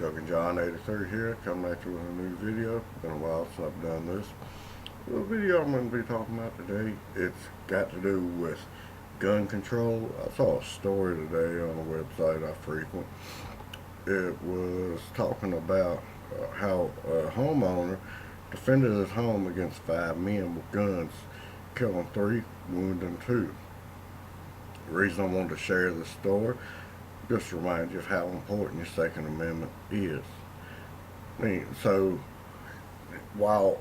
Trucking John 83 here, coming at you with a new video. Been a while since I've done this. The video I'm going to be talking about today, it's got to do with gun control. I saw a story today on a website I frequent. It was talking about how a homeowner defended his home against 5 men with guns, killing 3, wounding 2. The reason I wanted to share this story, just to remind you of how important your Second Amendment is. So while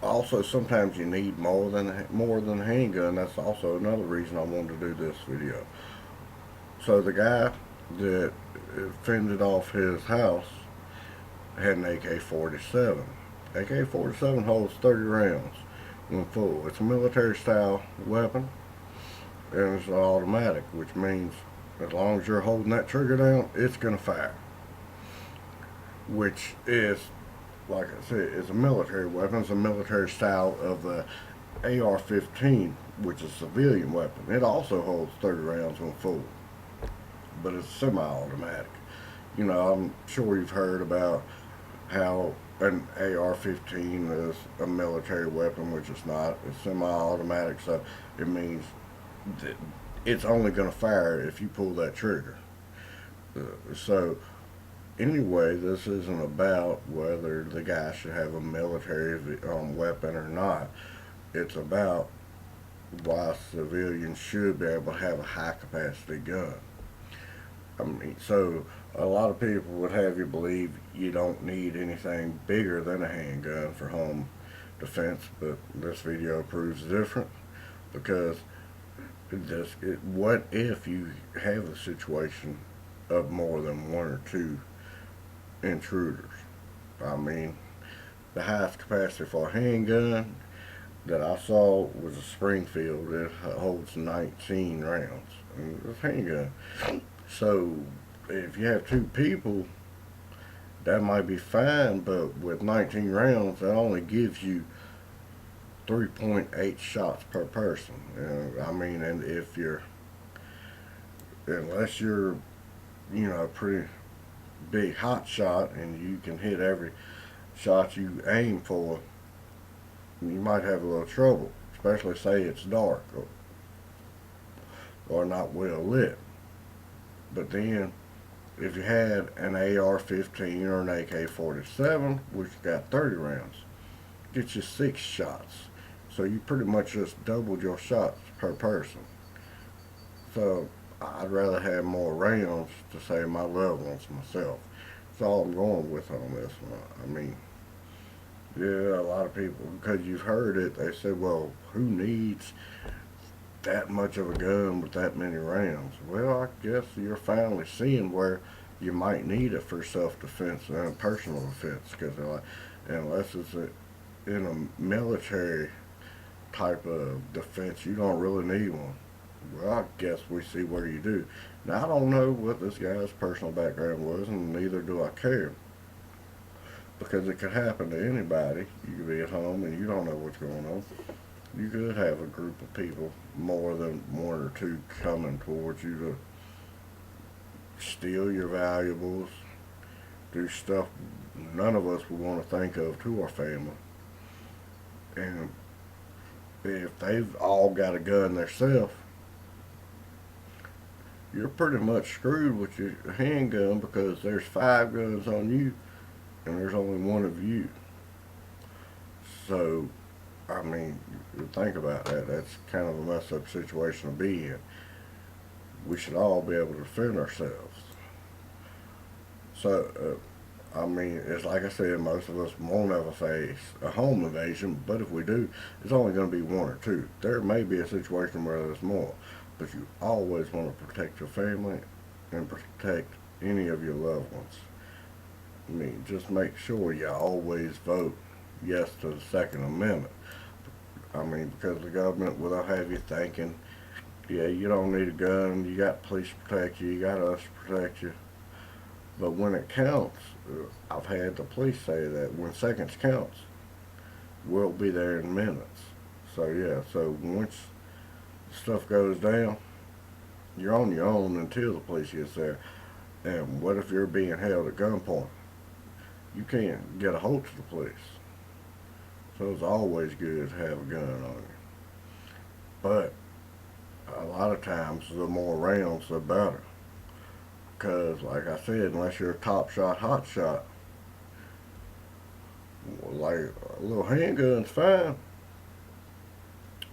also sometimes you need more than a handgun, that's also another reason I wanted to do this video. So the guy that fended off his house had an AK-47. AK-47 holds 30 rounds when full. It's a military style weapon and it's automatic, which means as long as you're holding that trigger down, it's going to fire. Which is, like I said, it's a military weapon. It's a military style of the AR-15, which is a civilian weapon. It also holds 30 rounds when full, but it's semi-automatic. I'm sure you've heard about how an AR-15 is a military weapon, which it's not. It's semi-automatic, so it means that it's only going to fire if you pull that trigger. So anyway, this isn't about whether the guy should have a military weapon or not. It's about why civilians should be able to have a high capacity gun. So a lot of people would have you believe you don't need anything bigger than a handgun for home defense, but this video proves different, because what if you have a situation of more than 1 or 2 intruders? The highest capacity for a handgun that I saw was a Springfield. It holds 19 rounds, and it's a handgun. So if you have 2 people, that might be fine, but with 19 rounds, that only gives you 3.8 shots per person. And if you're, unless you're, a pretty big hot shot and you can hit every shot you aim for, you might have a little trouble, especially say it's dark or not well lit. But then, if you had an AR-15 or an AK-47, which got 30 rounds, gets you 6 shots. So you pretty much just doubled your shots per person. So I'd rather have more rounds to save my loved ones myself. That's all I'm going with on this one. Yeah, a lot of people, because you've heard it, they said, well, who needs that much of a gun with that many rounds? Well, I guess you're finally seeing where you might need it for self-defense and personal defense, because unless it's in a military type of defense, you don't really need one. Well, I guess we see where you do. Now, I don't know what this guy's personal background was, and neither do I care, because it could happen to anybody. You could be at home and you don't know what's going on. You could have a group of people, more than 1 or 2, coming towards you to steal your valuables, do stuff none of us would want to think of to our family. And if they've all got a gun themselves, you're pretty much screwed with your handgun, because there's 5 guns on you and there's only 1 of you. So, think about that. That's kind of a messed up situation to be in. We should all be able to defend ourselves. So, it's like I said, most of us won't ever face a home invasion, but if we do, it's only going to be 1 or 2. There may be a situation where there's more, but you always want to protect your family and protect any of your loved ones. Just make sure you always vote yes to the Second Amendment. Because the government will have you thinking, yeah, you don't need a gun, you got police to protect you, you got us to protect you. But when it counts, I've had the police say that when seconds counts, we'll be there in minutes. So once stuff goes down, you're on your own until the police gets there. And what if you're being held at gunpoint? you can't get a hold of the police. So it's always good to have a gun on you. But a lot of times, the more rounds, the better. Because, like I said, unless you're a top shot, hot shot, like a little handgun's fine,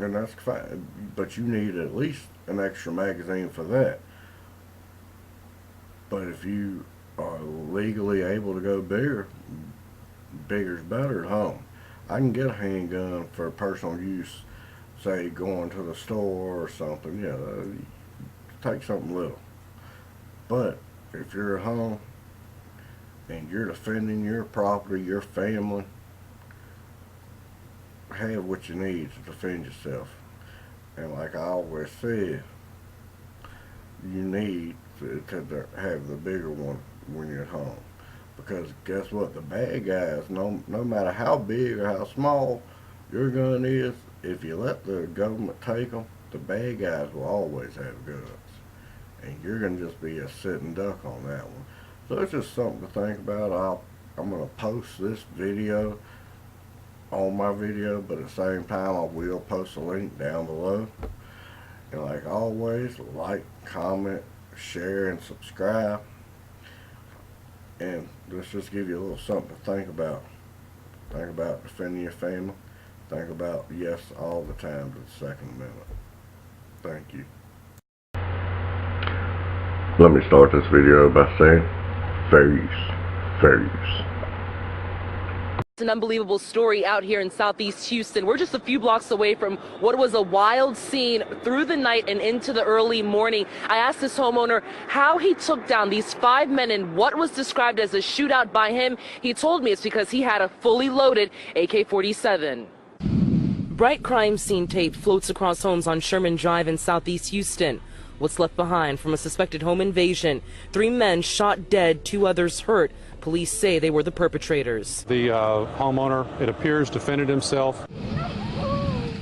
and that's fine. But you need at least an extra magazine for that. But if you are legally able to go bigger, bigger's better at home. I can get a handgun for personal use, say going to the store or something. Take something little. But if you're at home and you're defending your property, your family, have what you need to defend yourself. And like I always say, you need to have the bigger one when you're at home. Because guess what? The bad guys, no matter how big or how small your gun is, if you let the government take them, the bad guys will always have guns. And you're going to just be a sitting duck on that one. So it's just something to think about. I'm going to post this video on my video, but at the same time I will post a link down below. And like always, like, comment, share, and subscribe. And let's just give you a little something to think about. Think about defending your family. Think about yes all the time to the Second Amendment. Thank you. Let me start this video by saying, fair use, fair use. It's an unbelievable story out here in Southeast Houston. We're just a few blocks away from what was a wild scene through the night and into the early morning. I asked this homeowner how he took down these 5 men in what was described as a shootout by him. He told me it's because he had a fully loaded AK-47. Bright crime scene tape floats across homes on Sherman Drive in Southeast Houston. What's left behind from a suspected home invasion? 3 men shot dead, 2 others hurt. Police say they were the perpetrators. The homeowner, it appears, defended himself.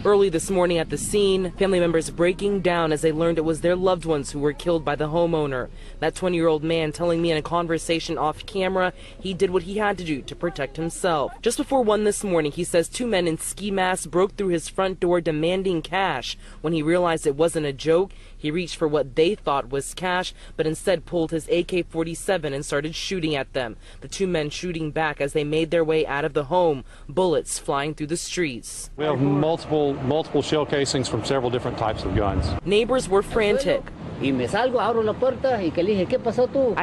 Early this morning at the scene, family members breaking down as they learned it was their loved ones who were killed by the homeowner. That 20-year-old man telling me in a conversation off camera he did what he had to do to protect himself. Just before 1 this morning, he says 2 men in ski masks broke through his front door demanding cash. When he realized it wasn't a joke, he reached for what they thought was cash, but instead pulled his AK-47 and started shooting at them. The 2 men shooting back as they made their way out of the home, bullets flying through the streets. We have multiple shell casings from several different types of guns. Neighbors were frantic. I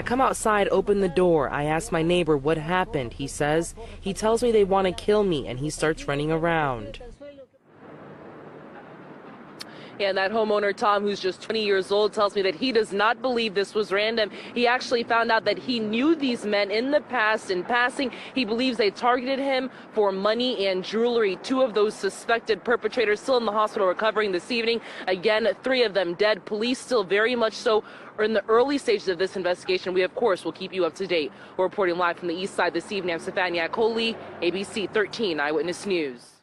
come outside, open the door. I ask my neighbor what happened. He says, he tells me they want to kill me, and he starts running around. And that homeowner, Tom, who's just 20 years old, tells me that he does not believe this was random. He actually found out that he knew these men in the past. In passing, he believes they targeted him for money and jewelry. 2 of those suspected perpetrators still in the hospital recovering this evening. Again, 3 of them dead. Police still very much so are in the early stages of this investigation. We, of course, will keep you up to date. We're reporting live from the east side this evening. I'm Stefania Coley, ABC 13 Eyewitness News.